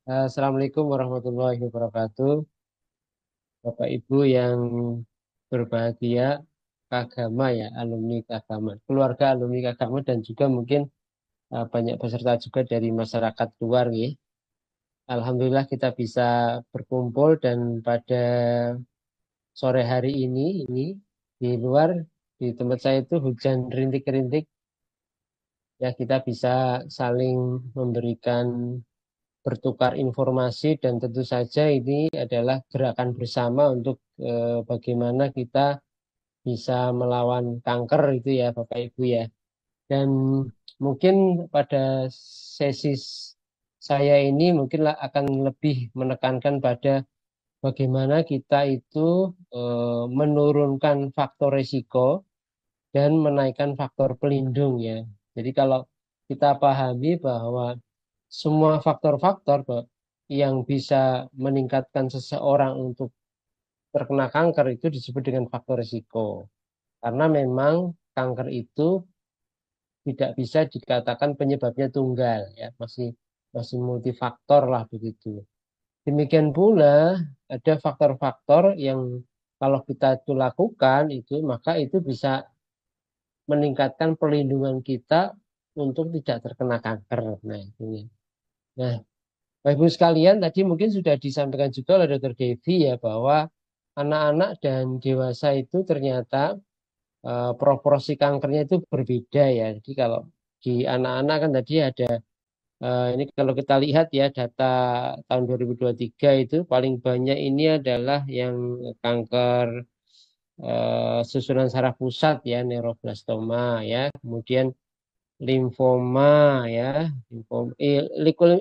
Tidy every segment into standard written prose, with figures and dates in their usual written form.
Assalamualaikum warahmatullahi wabarakatuh. Bapak Ibu yang berbahagia, Kagama ya, alumni Kagama, keluarga alumni Kagama dan juga mungkin banyak peserta juga dari masyarakat luar ya. Alhamdulillah kita bisa berkumpul dan pada sore hari ini di luar di tempat saya itu hujan rintik-rintik ya kita bisa saling memberikan bertukar informasi dan tentu saja ini adalah gerakan bersama untuk bagaimana kita bisa melawan kanker itu ya Bapak Ibu ya. Dan mungkin pada sesi saya ini mungkin akan lebih menekankan pada bagaimana kita itu menurunkan faktor risiko dan menaikkan faktor pelindung ya. Jadi kalau kita pahami bahwa semua faktor-faktor yang bisa meningkatkan seseorang untuk terkena kanker itu disebut dengan faktor risiko. Karena memang kanker itu tidak bisa dikatakan penyebabnya tunggal ya, masih masih multifaktor lah begitu. Demikian pula ada faktor-faktor yang kalau kita itu lakukan itu maka itu bisa meningkatkan perlindungan kita untuk tidak terkena kanker. Nah, itu ya. Nah, Bapak Ibu sekalian, tadi mungkin sudah disampaikan juga oleh Dr. Devi ya bahwa anak-anak dan dewasa itu ternyata proporsi kankernya itu berbeda ya. Jadi kalau di anak-anak kan tadi ada ini kalau kita lihat ya data tahun 2023 itu paling banyak ini adalah yang kanker susunan saraf pusat ya, neuroblastoma ya, kemudian limfoma ya,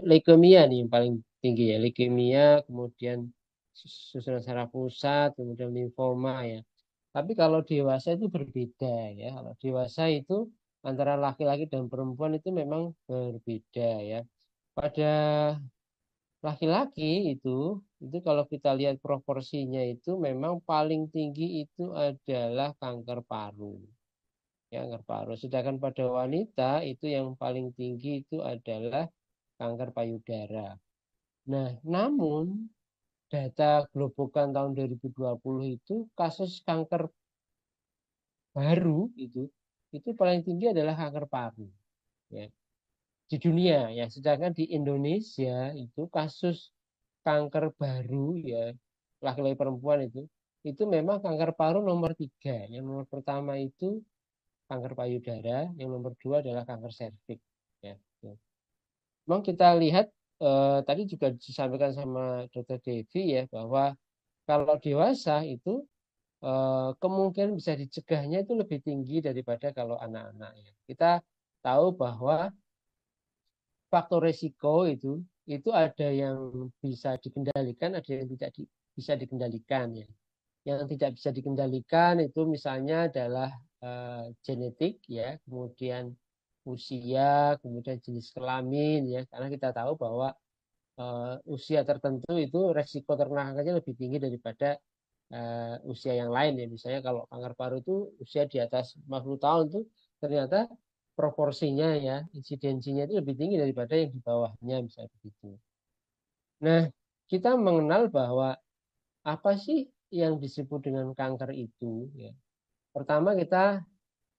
leukemia nih yang paling tinggi ya, leukemia, kemudian susunan saraf pusat, kemudian limfoma ya. Tapi kalau dewasa itu berbeda ya. Kalau dewasa itu antara laki-laki dan perempuan itu memang berbeda ya. Pada laki-laki itu kalau kita lihat proporsinya itu memang paling tinggi itu adalah kanker paru ya kanker paru. Sedangkan pada wanita itu yang paling tinggi itu adalah kanker payudara. Nah, namun data Globokan tahun 2020 itu kasus kanker baru itu paling tinggi adalah kanker paru ya di dunia ya. Sedangkan di Indonesia itu kasus kanker baru ya laki-laki perempuan itu memang kanker paru nomor tiga. Yang nomor pertama itu kanker payudara, yang nomor dua adalah kanker serviks ya. Ya. Memang kita lihat tadi juga disampaikan sama Dr. Devi ya bahwa kalau dewasa itu kemungkinan bisa dicegahnya itu lebih tinggi daripada kalau anak-anak ya. Kita tahu bahwa faktor risiko itu ada yang bisa dikendalikan, ada yang tidak bisa dikendalikan ya. Yang tidak bisa dikendalikan itu misalnya adalah genetik ya, kemudian usia, kemudian jenis kelamin ya. Karena kita tahu bahwa usia tertentu itu resiko terkena kankernya lebih tinggi daripada usia yang lain ya. Misalnya kalau kanker paru itu usia di atas 50 tahun tuh ternyata proporsinya ya, insidensinya itu lebih tinggi daripada yang di bawahnya misalnya begitu. Nah, kita mengenal bahwa apa sih yang disebut dengan kanker itu ya. Pertama kita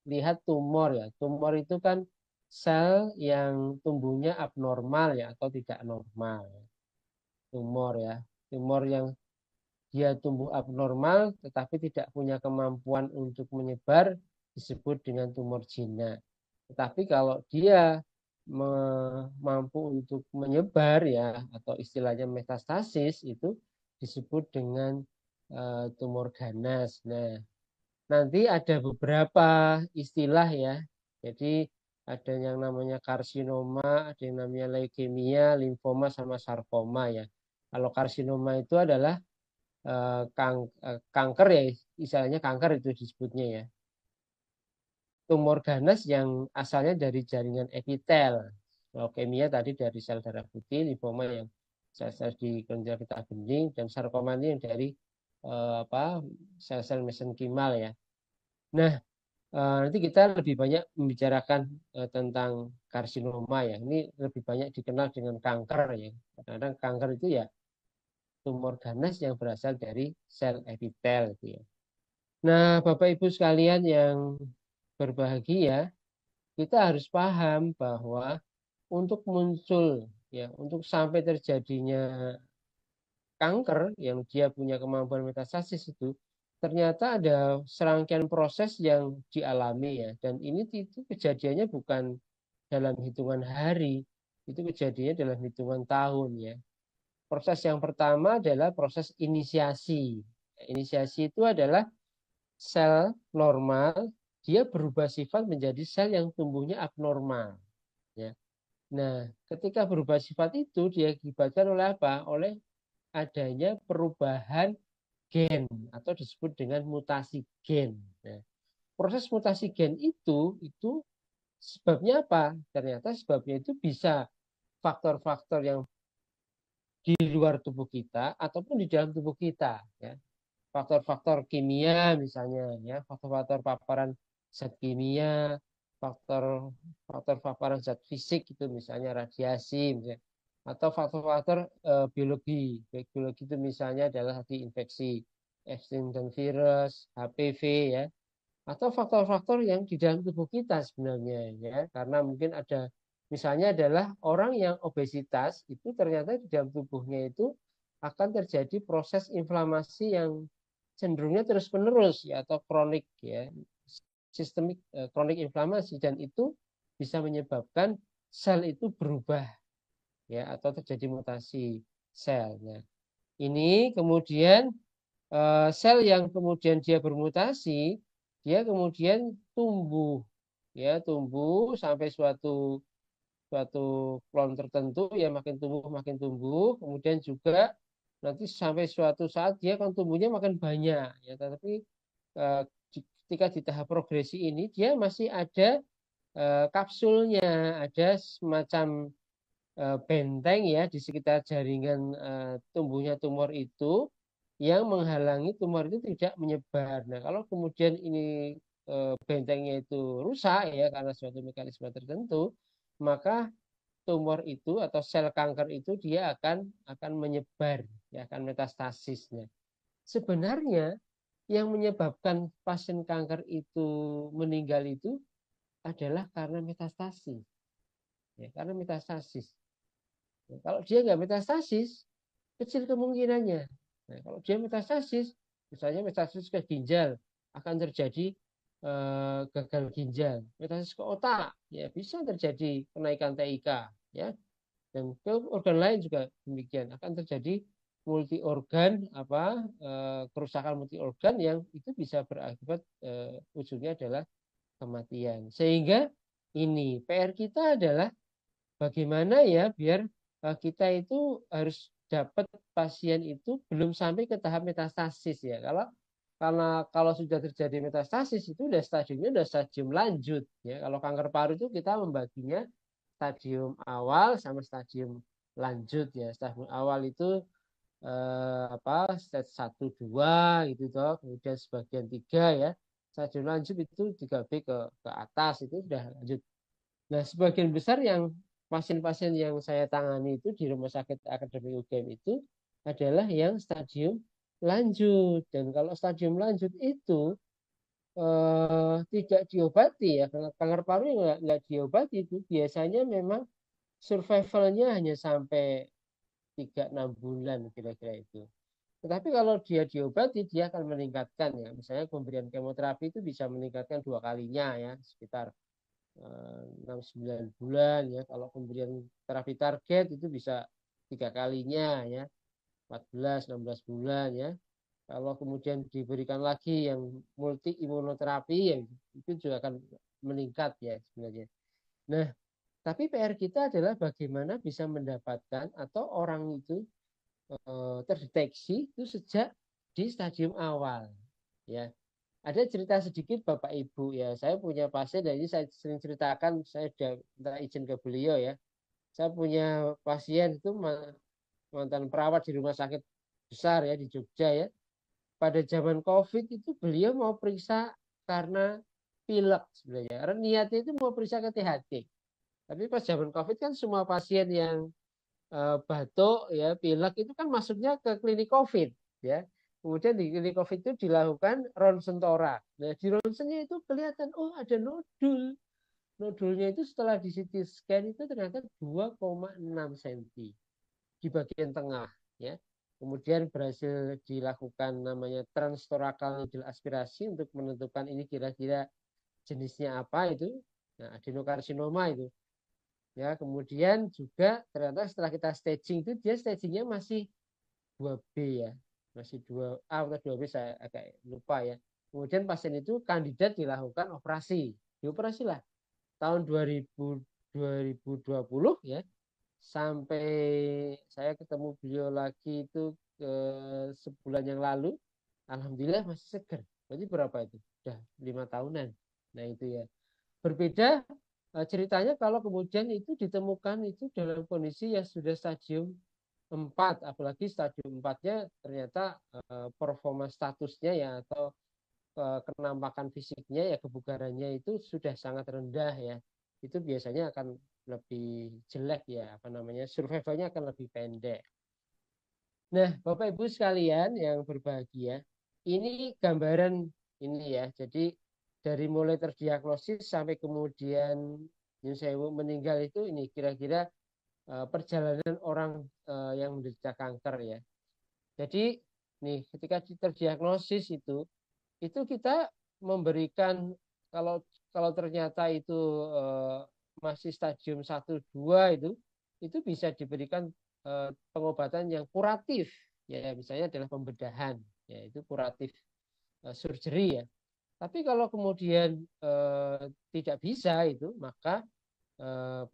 lihat tumor ya. Tumor itu kan sel yang tumbuhnya abnormal ya atau tidak normal. Tumor ya. Tumor yang dia tumbuh abnormal tetapi tidak punya kemampuan untuk menyebar disebut dengan tumor jinak. Tetapi kalau dia mampu untuk menyebar ya atau istilahnya metastasis itu disebut dengan tumor ganas. Nah, nanti ada beberapa istilah ya. Jadi ada yang namanya karsinoma, ada yang namanya leukemia, limfoma sama sarkoma ya. Kalau karsinoma itu adalah kanker ya istilahnya kanker itu disebutnya ya. Tumor ganas yang asalnya dari jaringan epitel. Leukemia tadi dari sel darah putih, limfoma yang sel-sel di kelenjar getah bening dan sarkoma ini yang dari apa sel-sel mesenkimal ya. Nah, Nanti kita lebih banyak membicarakan tentang karsinoma ya. Ini lebih banyak dikenal dengan kanker ya. Kadang-kadang kanker itu ya tumor ganas yang berasal dari sel epitel gitu ya. Nah, Bapak Ibu sekalian yang berbahagia, kita harus paham bahwa untuk muncul ya, untuk sampai terjadinya kanker yang dia punya kemampuan metastasis itu ternyata ada serangkaian proses yang dialami ya, dan ini itu kejadiannya bukan dalam hitungan hari, itu kejadiannya dalam hitungan tahun ya. Proses yang pertama adalah proses inisiasi. Inisiasi itu adalah sel normal, dia berubah sifat menjadi sel yang tumbuhnya abnormal ya. Nah, ketika berubah sifat itu diakibatkan oleh apa? Oleh adanya perubahan gen atau disebut dengan mutasi gen. Nah, proses mutasi gen itu sebabnya apa? Ternyata sebabnya itu bisa faktor-faktor yang di luar tubuh kita ataupun di dalam tubuh kita ya. Faktor-faktor kimia misalnya ya, faktor-faktor paparan zat kimia, faktor faktor paparan zat fisik itu misalnya radiasi misalnya, atau faktor-faktor biologi. Biologi itu misalnya adalah tadi infeksi Epstein virus, HPV ya, atau faktor-faktor yang di dalam tubuh kita sebenarnya ya, karena mungkin ada misalnya adalah orang yang obesitas itu ternyata di dalam tubuhnya itu akan terjadi proses inflamasi yang cenderungnya terus-menerus ya, atau kronik ya, sistemik kronik inflamasi, dan itu bisa menyebabkan sel itu berubah ya, atau terjadi mutasi sel. Nah, ini kemudian sel yang kemudian dia bermutasi, dia kemudian tumbuh ya, tumbuh sampai suatu suatu klon tertentu ya, makin tumbuh, kemudian juga nanti sampai suatu saat dia akan tumbuhnya makin banyak ya, tetapi eh, ketika di tahap progresi ini dia masih ada kapsulnya, ada semacam benteng ya di sekitar jaringan tumbuhnya tumor itu yang menghalangi tumor itu tidak menyebar. Nah, kalau kemudian ini bentengnya itu rusak ya karena suatu mekanisme tertentu, maka tumor itu atau sel kanker itu dia akan menyebar, ya akan metastasisnya. Sebenarnya yang menyebabkan pasien kanker itu meninggal itu adalah karena metastasis, ya, karena metastasis. Ya, kalau dia nggak metastasis, kecil kemungkinannya. Nah, kalau dia metastasis, misalnya metastasis ke ginjal, akan terjadi gagal ginjal. Metastasis ke otak, ya bisa terjadi kenaikan TIK, ya. Dan ke organ lain juga demikian, akan terjadi multi organ kerusakan multi organ yang itu bisa berakibat ujungnya adalah kematian. Sehingga ini PR kita adalah bagaimana ya biar kita itu harus dapat pasien itu belum sampai ke tahap metastasis ya. Karena kalau sudah terjadi metastasis itu udah stadiumnya udah stadium lanjut ya. Kalau kanker paru itu kita membaginya stadium awal sama stadium lanjut ya. Stadium awal itu stage 1 2 gitu toh, kemudian sebagian 3 ya. Stadium lanjut itu 3B ke atas itu sudah lanjut. Nah, sebagian besar yang pasien-pasien yang saya tangani itu di Rumah Sakit Akademi UGM itu adalah yang stadium lanjut. Dan kalau stadium lanjut itu tidak diobati ya, karena kanker paru yang nggak diobati itu biasanya memang survivalnya hanya sampai 3 6 bulan kira-kira itu. Tetapi kalau dia diobati, dia akan meningkatkan ya. Misalnya pemberian kemoterapi itu bisa meningkatkan 2 kalinya ya, sekitar 6 9 bulan ya. Kalau pemberian terapi target itu bisa 3 kalinya ya, 14 16 bulan ya. Kalau kemudian diberikan lagi yang multi imunoterapi ya, itu juga akan meningkat ya sebenarnya. Nah, tapi PR kita adalah bagaimana bisa mendapatkan atau orang itu terdeteksi itu sejak di stadium awal ya. Ada cerita sedikit Bapak Ibu ya. Saya punya pasien dan ini saya sering ceritakan, saya sudah minta izin ke beliau ya. Saya punya pasien itu mantan perawat di rumah sakit besar ya di Jogja ya. Pada zaman COVID itu beliau mau periksa karena pilek sebenarnya. Karena niatnya itu mau periksa ke THT. Tapi pas zaman COVID kan semua pasien yang batuk ya pilek itu kan masuknya ke klinik COVID ya. Kemudian di klinik COVID itu dilakukan ronsen torak. Nah di ronsennya itu kelihatan oh ada nodul. Nodulnya itu setelah di CT scan itu ternyata 2,6 cm di bagian tengah ya. Kemudian berhasil dilakukan namanya transtorakal needle aspirasi untuk menentukan ini kira-kira jenisnya apa itu. Nah, adenokarsinoma itu. Ya, kemudian juga ternyata setelah kita staging itu dia stagingnya masih 2B ya. Masih 2A atau 2B saya agak lupa ya. Kemudian pasien itu kandidat dilakukan operasi. Dioperasi lah tahun 2020 ya sampai saya ketemu beliau lagi itu sebulan yang lalu, alhamdulillah masih seger. Berarti berapa itu? Sudah 5 tahunan. Nah itu ya. Berbeda ceritanya kalau kemudian itu ditemukan itu dalam kondisi yang sudah stadium 4, apalagi stadium 4-nya ternyata performa statusnya ya atau kenampakan fisiknya ya kebugarannya itu sudah sangat rendah ya. Itu biasanya akan lebih jelek ya, apa namanya? Survivalnya akan lebih pendek. Nah, Bapak Ibu sekalian yang berbahagia, ini gambaran ini ya. Jadi dari mulai terdiagnosis sampai kemudian Nyun Sewu meninggal itu ini kira-kira perjalanan orang yang menderita kanker ya. Jadi nih ketika terdiagnosis itu kita memberikan kalau kalau ternyata itu masih stadium 1 2 itu bisa diberikan pengobatan yang kuratif ya misalnya adalah pembedahan ya itu kuratif surgery ya. Tapi kalau kemudian tidak bisa itu maka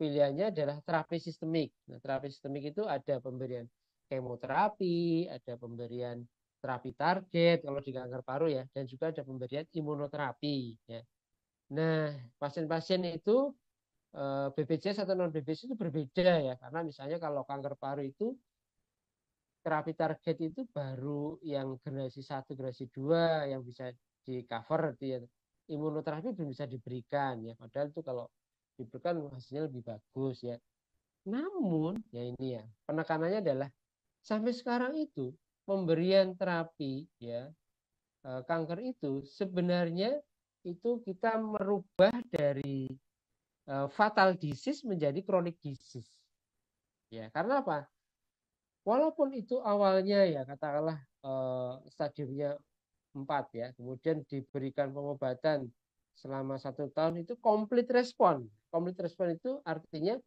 pilihannya adalah terapi sistemik. Nah, terapi sistemik itu ada pemberian kemoterapi, ada pemberian terapi target kalau di kanker paru ya, dan juga ada pemberian imunoterapi ya. Nah, pasien-pasien itu BPJS atau non BPJS itu berbeda ya, karena misalnya kalau kanker paru itu terapi target itu baru yang generasi 1, generasi 2 yang bisa di cover ya. Imunoterapi belum bisa diberikan ya, padahal itu kalau diberikan hasilnya lebih bagus ya. Namun ya ini ya penekanannya adalah sampai sekarang itu pemberian terapi ya kanker itu sebenarnya itu kita merubah dari fatal disease menjadi chronic disease. Ya, karena apa? Walaupun itu awalnya ya katakanlah stadiumnya 4 ya, kemudian diberikan pengobatan selama 1 tahun itu complete respon. Complete respon itu artinya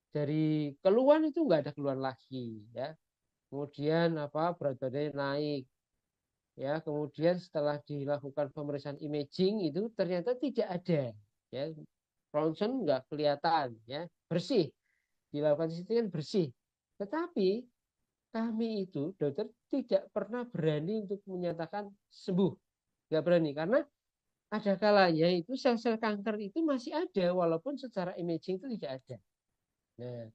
dari keluhan itu nggak ada keluhan lagi ya. Kemudian apa berat badannya naik ya. Kemudian setelah dilakukan pemeriksaan imaging itu ternyata tidak ada ya. Ronsen nggak kelihatan ya, bersih. Dilakukan CT kan bersih. Tetapi kami itu dokter tidak pernah berani untuk menyatakan sembuh. Nggak berani karena ada kalanya itu sel-sel kanker itu masih ada walaupun secara imaging itu tidak ada. Nah,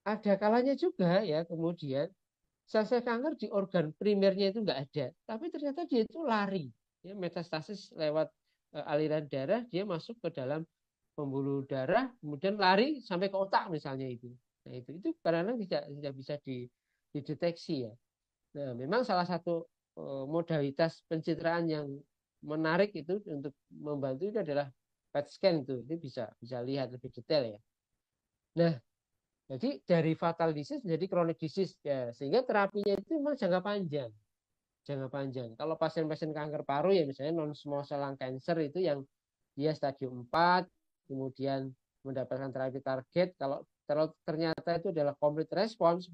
ada kalanya juga ya kemudian sel-sel kanker di organ primernya itu nggak ada, tapi ternyata dia itu lari, ya, metastasis lewat aliran darah dia masuk ke dalam pembuluh darah, kemudian lari sampai ke otak misalnya itu. Nah itu kadang-kadang tidak bisa dideteksi ya. Nah memang salah satu modalitas pencitraan yang menarik itu untuk membantu itu adalah PET scan itu bisa lihat lebih detail ya. Nah jadi dari fatal disease menjadi chronic disease ya, sehingga terapinya itu memang jangka panjang. Jangka panjang. Kalau pasien-pasien kanker paru ya misalnya non small cell lung cancer itu yang dia stadium 4 kemudian mendapatkan terapi target kalau ternyata itu adalah complete response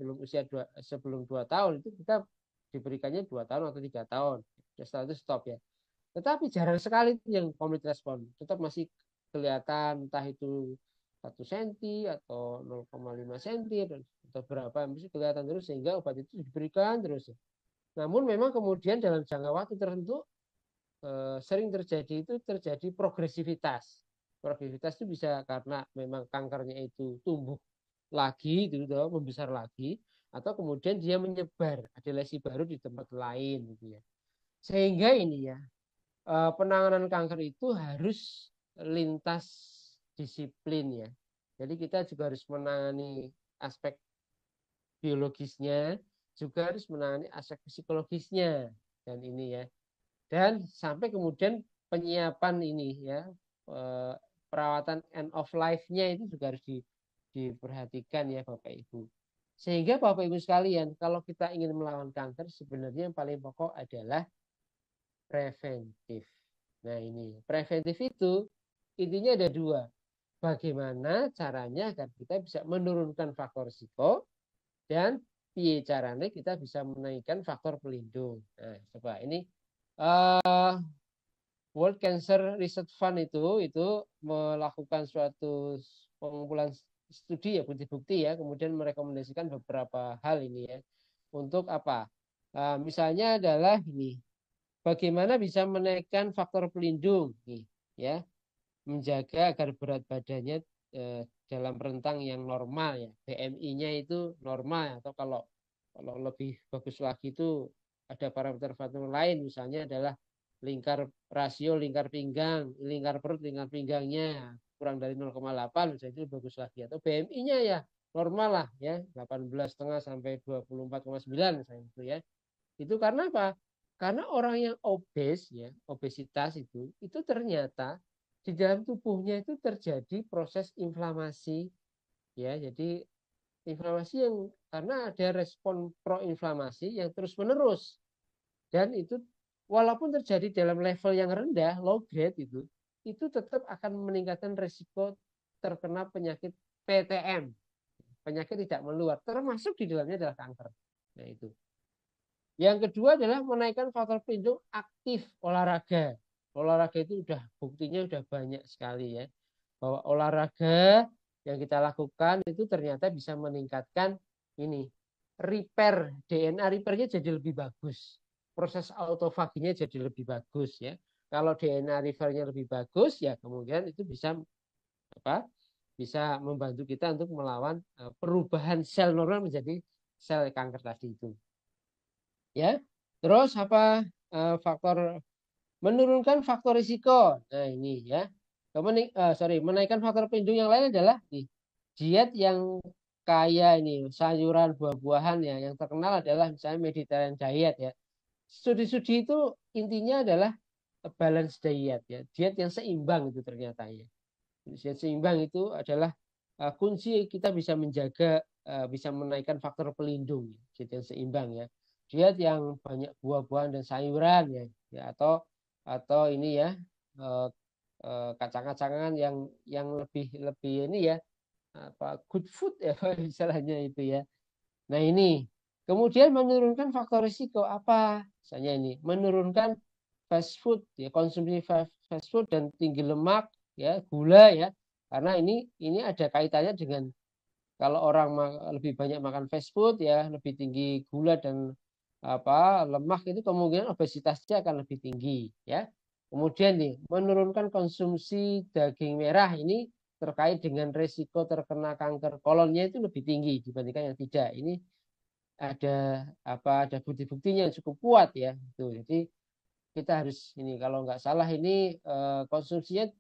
sebelum 2 tahun itu kita diberikannya 2 tahun atau 3 tahun. Setelah itu stop ya. Tetapi jarang sekali yang complete response. Tetap masih kelihatan entah itu 1 cm atau 0,5 cm atau berapa masih kelihatan terus sehingga obat itu diberikan terus. Namun memang kemudian dalam jangka waktu tertentu sering terjadi progresivitas. Progresivitas itu bisa karena memang kankernya itu tumbuh lagi, gitu, membesar lagi, atau kemudian dia menyebar, ada lesi baru di tempat lain, gitu ya. Sehingga ini ya penanganan kanker itu harus lintas disiplin ya. Jadi kita juga harus menangani aspek biologisnya, juga harus menangani aspek psikologisnya dan ini ya. Dan sampai kemudian penyiapan ini ya, perawatan end of life-nya itu juga harus diperhatikan ya Bapak Ibu. Sehingga Bapak Ibu sekalian, kalau kita ingin melawan kanker, sebenarnya yang paling pokok adalah preventif. Nah ini, preventif itu intinya ada dua. Bagaimana caranya agar kita bisa menurunkan faktor risiko dan piye caranya kita bisa menaikkan faktor pelindung. Nah, coba ini World Cancer Research Fund itu melakukan suatu pengumpulan studi ya, bukti-bukti ya, kemudian merekomendasikan beberapa hal ini ya. Untuk apa? Misalnya adalah ini, bagaimana bisa menaikkan faktor pelindung nih, ya, menjaga agar berat badannya dalam rentang yang normal ya, BMI-nya itu normal, atau kalau lebih bagus lagi itu ada parameter-parameter lain, misalnya adalah rasio lingkar pinggang, lingkar perut, lingkar pinggangnya kurang dari 0,8, misalnya itu bagus lagi, atau BMI-nya ya normal lah ya, 18,5 sampai 24,9 misalnya itu ya. Itu karena apa? Karena orang yang obes ya, obesitas itu ternyata di dalam tubuhnya itu terjadi proses inflamasi ya. Jadi inflamasi yang karena ada respon proinflamasi yang terus-menerus, dan itu walaupun terjadi dalam level yang rendah, low grade itu tetap akan meningkatkan risiko terkena penyakit PTM, penyakit tidak menular, termasuk di dalamnya adalah kanker. Nah, itu. Yang kedua adalah menaikkan faktor pelindung aktif olahraga. Olahraga itu buktinya udah banyak sekali ya. Bahwa olahraga yang kita lakukan itu ternyata bisa meningkatkan ini repair, DNA repairnya jadi lebih bagus. Proses autofaginya jadi lebih bagus ya. Kalau DNA repairnya lebih bagus ya kemudian itu bisa apa? Bisa membantu kita untuk melawan perubahan sel normal menjadi sel kanker tadi itu. Ya, terus apa faktor menurunkan faktor risiko. Nah ini ya, menaikkan faktor pelindung yang lain adalah nih, diet yang kaya ini sayuran, buah-buahan ya, yang terkenal adalah misalnya Mediterranean diet ya. Studi-studi itu intinya adalah balance diet ya, diet yang seimbang itu ternyata ya. Diet seimbang itu adalah kunci kita bisa menjaga, bisa menaikkan faktor pelindung, diet yang seimbang ya. Diet yang banyak buah-buahan dan sayuran ya, atau ini ya, kacang-kacangan yang lebih lebih ini ya, apa good food ya istilahnya itu ya. Nah ini kemudian menurunkan faktor risiko apa? Misalnya ini menurunkan fast food ya, konsumsi fast food dan tinggi lemak ya, gula ya. Karena ini ada kaitannya dengan kalau orang lebih banyak makan fast food ya, lebih tinggi gula dan apa lemak, itu kemungkinan obesitasnya akan lebih tinggi ya. Kemudian nih menurunkan konsumsi daging merah ini terkait dengan risiko terkena kanker kolonnya itu lebih tinggi dibandingkan yang tidak. Ini ada bukti-buktinya yang cukup kuat ya. Tuh, jadi kita harus ini kalau nggak salah ini konsumsinya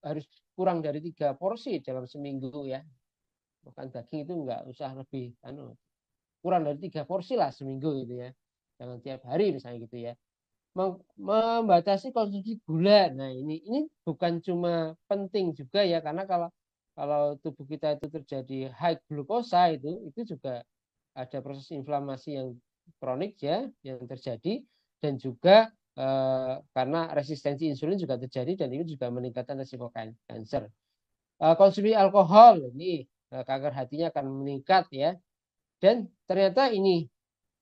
harus kurang dari 3 porsi dalam seminggu ya. Makan daging itu nggak usah lebih kurang dari 3 porsi lah seminggu gitu ya. Jangan tiap hari misalnya gitu ya. Membatasi konsumsi gula. Nah, ini bukan cuma penting juga ya, karena kalau kalau tubuh kita itu terjadi high glukosa itu juga ada proses inflamasi yang kronik ya yang terjadi, dan juga karena resistensi insulin juga terjadi, dan itu juga meningkatkan risiko kanker. Konsumsi alkohol ini kanker hatinya akan meningkat ya. Dan ternyata ini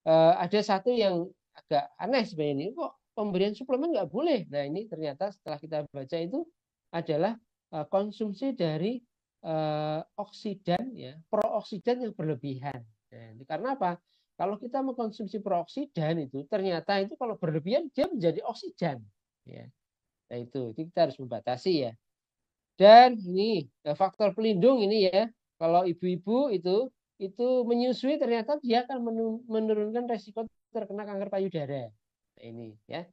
ada satu yang agak aneh sebenarnya, ini kok pemberian suplemen nggak boleh. Nah ini ternyata setelah kita baca itu adalah konsumsi dari oksidan ya, prooksidan yang berlebihan. Nah, karena apa? Kalau kita mengkonsumsi prooksidan itu ternyata itu kalau berlebihan dia menjadi oksidan. Ya. Nah itu kita harus membatasi ya. Dan ini faktor pelindung ini ya, kalau ibu-ibu itu menyusui ternyata dia akan menurunkan resiko terkena kanker payudara. Nah, ini ya.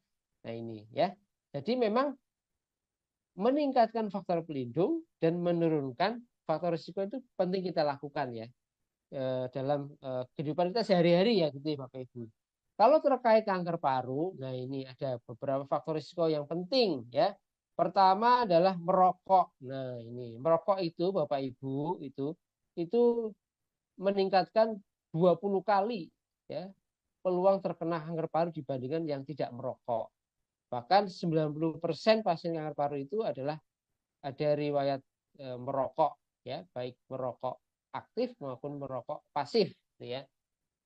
Nah ini ya. Jadi memang meningkatkan faktor pelindung dan menurunkan faktor risiko itu penting kita lakukan ya dalam kehidupan kita sehari-hari ya gitu ya Bapak Ibu. Kalau terkait kanker paru, nah ini ada beberapa faktor risiko yang penting ya. Pertama adalah merokok. Nah ini merokok itu Bapak Ibu itu meningkatkan 20 kali ya peluang terkena kanker paru dibandingkan yang tidak merokok. Bahkan 90% pasien kanker paru itu adalah ada riwayat merokok ya, baik merokok aktif maupun merokok pasif gitu ya.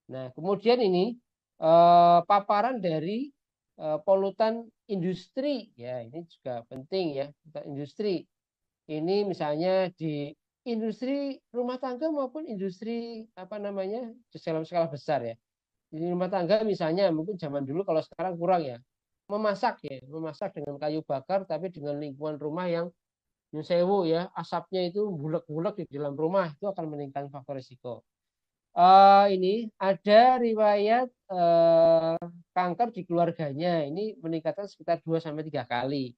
Nah, kemudian ini paparan dari polutan industri ya, ini juga penting ya, industri. Ini misalnya di industri rumah tangga maupun industri apa namanya dalam skala besar ya. Di rumah tangga misalnya mungkin zaman dulu kalau sekarang kurang ya. Memasak ya, memasak dengan kayu bakar tapi dengan lingkungan rumah yang sewu ya, asapnya itu bulek-bulek di dalam rumah itu akan meningkatkan faktor risiko. Ini ada riwayat kanker di keluarganya, ini meningkatkan sekitar 2 sampai 3 kali.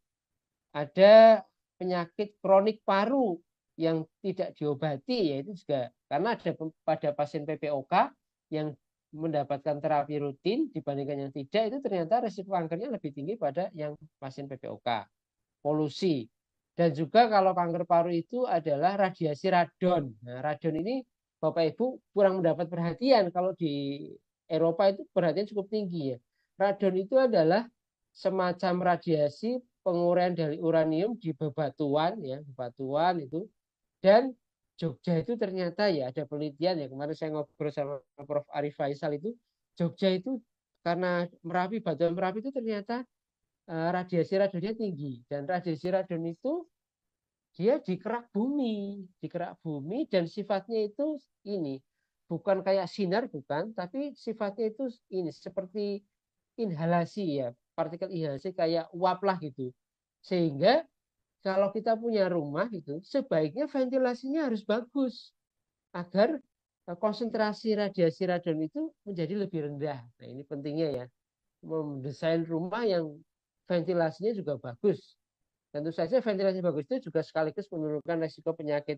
Ada penyakit kronik paru yang tidak diobati, yaitu juga karena ada pada pasien PPOK yang mendapatkan terapi rutin dibandingkan yang tidak, itu ternyata risiko kankernya lebih tinggi pada yang pasien PPOK. Polusi. Dan juga kalau kanker paru itu adalah radiasi radon. Nah, radon ini Bapak Ibu kurang mendapat perhatian. Kalau di Eropa itu perhatian cukup tinggi ya. Radon itu adalah semacam radiasi penguraian dari uranium di bebatuan ya, bebatuan itu. Dan Jogja itu ternyata ya ada penelitian ya, kemarin saya ngobrol sama Prof. Arif Faisal itu, Jogja itu karena Merapi, batuan Merapi itu ternyata radiasi radonnya tinggi, dan radiasi radon itu dia di kerak bumi dan sifatnya itu ini bukan kayak sinar, bukan, tapi sifatnya itu ini seperti inhalasi ya, partikel inhalasi kayak uap lah gitu. Sehingga kalau kita punya rumah itu sebaiknya ventilasinya harus bagus agar konsentrasi radiasi radon itu menjadi lebih rendah. Nah, ini pentingnya ya, mendesain rumah yang ventilasinya juga bagus. Tentu saja ventilasi bagus itu juga sekaligus menurunkan resiko penyakit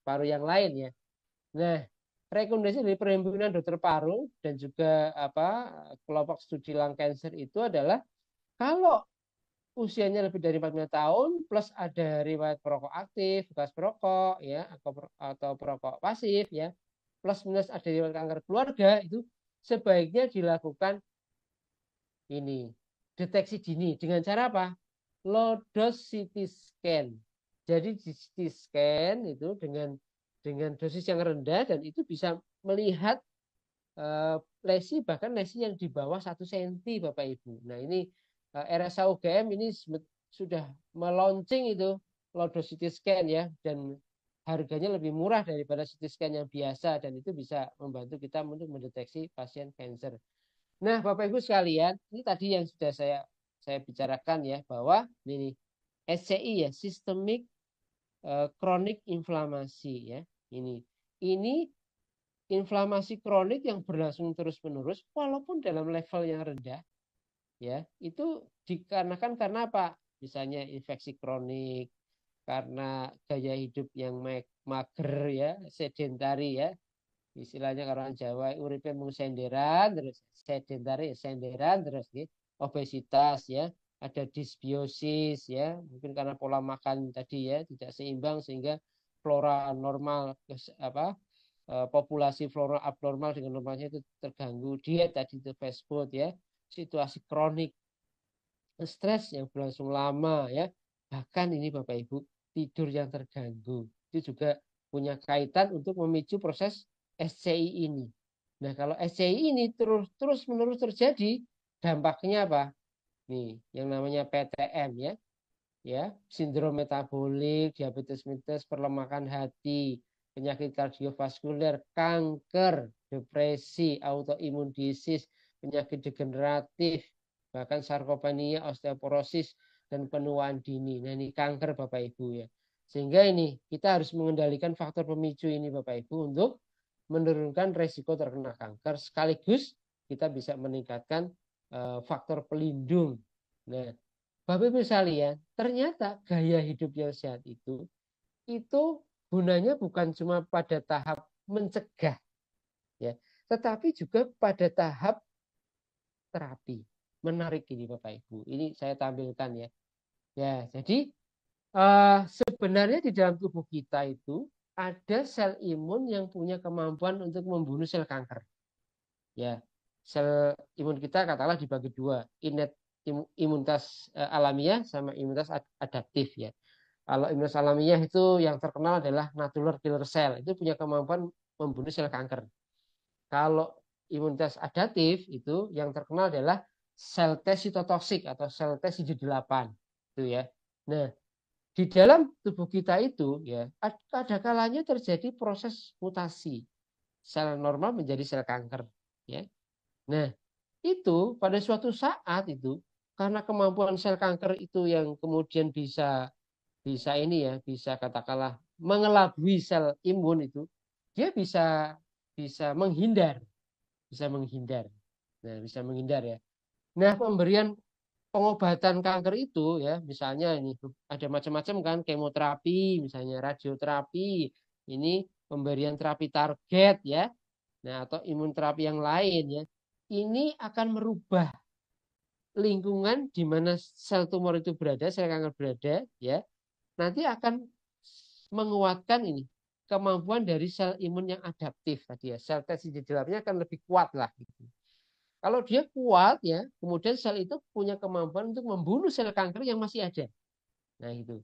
paru yang lain ya. Nah, rekomendasi dari Perhimpunan Dokter Paru dan juga kelompok studi lung cancer itu adalah kalau usianya lebih dari 45 tahun plus ada riwayat perokok aktif, bekas perokok ya atau perokok pasif ya, plus minus ada riwayat kanker keluarga, itu sebaiknya dilakukan ini deteksi dini dengan cara apa? Low dose CT scan. Jadi di CT scan itu dengan dosis yang rendah dan itu bisa melihat lesi, bahkan lesi yang di bawah 1 cm Bapak Ibu. Nah ini RSA UGM ini sudah meluncing itu low dose CT scan ya, dan harganya lebih murah daripada CT scan yang biasa, dan itu bisa membantu kita untuk mendeteksi pasien kanker. Nah, Bapak Ibu sekalian, ini tadi yang sudah saya bicarakan ya, bahwa ini SCI ya, sistemik kronik inflamasi ya. Ini inflamasi kronik yang berlangsung terus-menerus walaupun dalam level yang rendah ya. Itu dikarenakan karena apa? Misalnya infeksi kronik, karena gaya hidup yang mager ya, sedentari ya, istilahnya orang Jawa uripe mung senderan, terus sedentari senderan, terus nih obesitas ya, ada disbiosis ya, mungkin karena pola makan tadi ya tidak seimbang sehingga flora normal populasi flora abnormal dengan normalnya itu terganggu, diet tadi itu fast food ya, situasi kronik stres yang berlangsung lama ya, bahkan ini Bapak Ibu tidur yang terganggu itu juga punya kaitan untuk memicu proses SCI ini. Nah kalau SCI ini terus menerus terjadi, dampaknya apa? Nih yang namanya PTM ya, sindrom metabolik, diabetes mellitus, perlemakan hati, penyakit kardiovaskuler, kanker, depresi, autoimun disease, penyakit degeneratif, bahkan sarkopenia, osteoporosis, dan penuaan dini. Nah ini kanker Bapak Ibu ya. Sehingga ini kita harus mengendalikan faktor pemicu ini Bapak Ibu untuk menurunkan resiko terkena kanker, sekaligus kita bisa meningkatkan faktor pelindung Nah, Bapak Ibu sekalian, ternyata gaya hidup yang sehat itu gunanya bukan cuma pada tahap mencegah ya, tetapi juga pada tahap terapi. Menarik ini Bapak Ibu. Ini saya tampilkan ya. Ya, jadi sebenarnya di dalam tubuh kita itu ada sel imun yang punya kemampuan untuk membunuh sel kanker. Ya, sel imun kita katakanlah dibagi dua, imunitas alamiah sama imunitas adaptif ya. Kalau imunitas alamiah itu yang terkenal adalah natural killer cell, itu punya kemampuan membunuh sel kanker. Kalau imunitas adaptif itu yang terkenal adalah sel T sitotoksik atau sel T CD8 itu ya. Nah, di dalam tubuh kita itu ya ada kalanya terjadi proses mutasi sel normal menjadi sel kanker ya. Nah, itu pada suatu saat itu karena kemampuan sel kanker itu yang kemudian bisa bisa ini ya, bisa katakanlah mengelabui sel imun itu, dia bisa bisa menghindar, bisa menghindar. Nah, bisa menghindar ya. Nah, pemberian pengobatan kanker itu ya, misalnya ini ada macam-macam kan, kemoterapi, misalnya radioterapi, ini pemberian terapi target ya. Nah, atau imun terapi yang lain ya. Ini akan merubah lingkungan di mana sel tumor itu berada, sel kanker berada ya. Nanti akan menguatkan ini kemampuan dari sel imun yang adaptif tadi ya. Sel T CD8-nya akan lebih kuat lah gitu. Kalau dia kuat ya, kemudian sel itu punya kemampuan untuk membunuh sel kanker yang masih ada. Nah itu.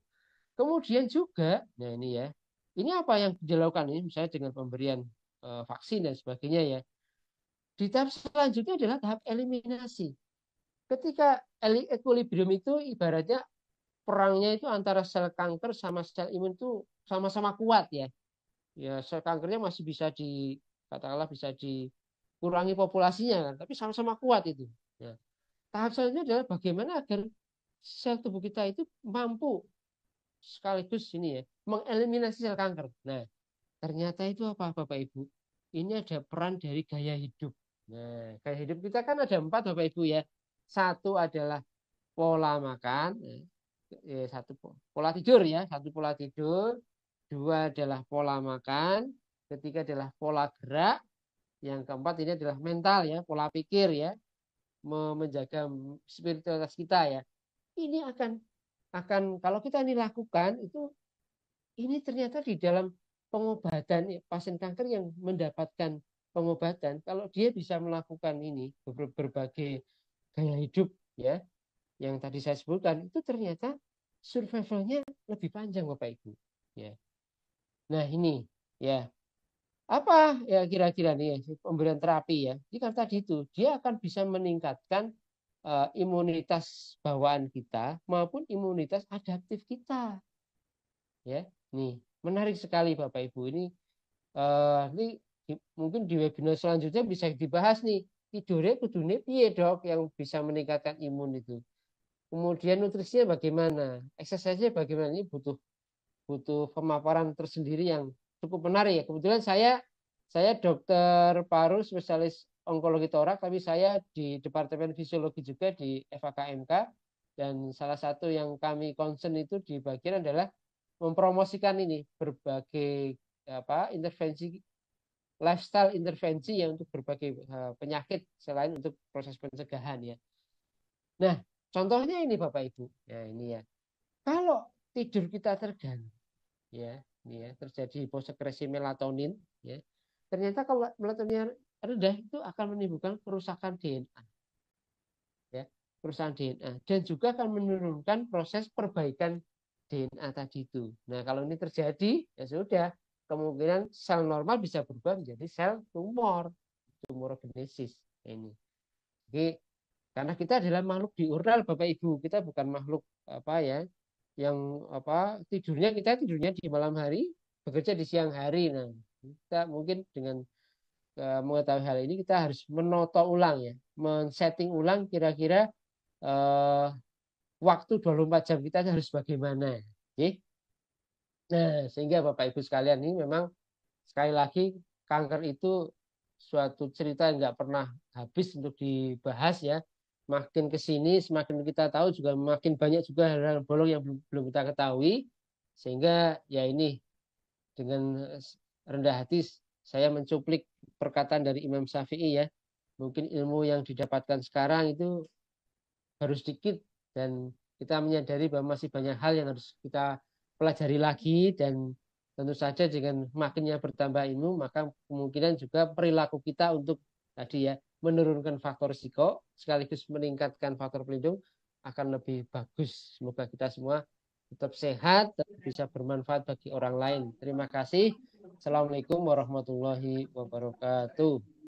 Kemudian juga, nah ini ya, ini apa yang dilakukan ini misalnya dengan pemberian vaksin dan sebagainya ya. Di tahap selanjutnya adalah tahap eliminasi. Ketika equilibrium itu ibaratnya perangnya itu antara sel kanker sama sel imun itu sama-sama kuat ya. Ya sel kankernya masih bisa katakanlah bisa dikurangi populasinya kan, tapi sama-sama kuat itu. Ya. Tahap selanjutnya adalah bagaimana agar sel tubuh kita itu mampu sekaligus ini ya mengeliminasi sel kanker. Nah, ternyata itu apa Bapak Ibu? Ini ada peran dari gaya hidup. Nah, gaya hidup kita kan ada 4 Bapak Ibu ya. Satu adalah pola makan, satu pola tidur ya, satu pola tidur, dua adalah pola makan, ketiga adalah pola gerak, yang keempat ini adalah mental ya, pola pikir ya, menjaga spiritualitas kita ya. Ini akan kalau kita ini lakukan itu ini ternyata di dalam pengobatan pasien kanker yang mendapatkan pengobatan kalau dia bisa melakukan ini berbagai gaya hidup ya yang tadi saya sebutkan itu ternyata survivalnya lebih panjang Bapak Ibu ya. Nah ini ya apa ya kira-kira nih ya, pemberian terapi ya. Jika tadi itu dia akan bisa meningkatkan imunitas bawaan kita maupun imunitas adaptif kita ya. Nih menarik sekali Bapak Ibu ini mungkin di webinar selanjutnya bisa dibahas nih tidurnya kudune piye dok yang bisa meningkatkan imun itu. Kemudian nutrisinya bagaimana, exercise-nya bagaimana, ini butuh butuh pemaparan tersendiri yang cukup menarik ya. Kebetulan saya dokter paru spesialis onkologi torak, tapi saya di Departemen Fisiologi juga di FHKMK dan salah satu yang kami concern itu di bagian adalah mempromosikan ini berbagai apa intervensi lifestyle intervensi ya untuk berbagai penyakit selain untuk proses pencegahan ya. Nah, contohnya ini Bapak Ibu. Ya, ini ya. Kalau tidur kita terganggu ya, ini ya, terjadi hiposekresi melatonin ya. Ternyata kalau melatonin rendah itu akan menimbulkan kerusakan DNA ya, kerusakan DNA dan juga akan menurunkan proses perbaikan DNA tadi itu. Nah, kalau ini terjadi ya sudah kemungkinan sel normal bisa berubah menjadi sel tumorogenesis ini. Jadi karena kita adalah makhluk diurnal Bapak Ibu, kita bukan makhluk apa ya yang apa tidurnya di malam hari, bekerja di siang hari. Nah, kita mungkin dengan mengetahui hal ini kita harus menoto ulang ya, men-setting ulang kira-kira eh, waktu 24 jam kita harus bagaimana. Oke? Nah, sehingga Bapak Ibu sekalian ini memang sekali lagi kanker itu suatu cerita yang nggak pernah habis untuk dibahas ya. makin ke sini semakin kita tahu juga makin banyak juga hal-hal bolong yang belum kita ketahui, sehingga ya ini dengan rendah hati saya mencuplik perkataan dari Imam Syafi'i ya. Mungkin ilmu yang didapatkan sekarang itu baru sedikit dan kita menyadari bahwa masih banyak hal yang harus kita pelajari lagi, dan tentu saja dengan makinnya bertambah ilmu maka kemungkinan juga perilaku kita untuk tadi ya menurunkan faktor risiko sekaligus meningkatkan faktor pelindung akan lebih bagus. Semoga kita semua tetap sehat dan bisa bermanfaat bagi orang lain. Terima kasih. Assalamualaikum warahmatullahi wabarakatuh.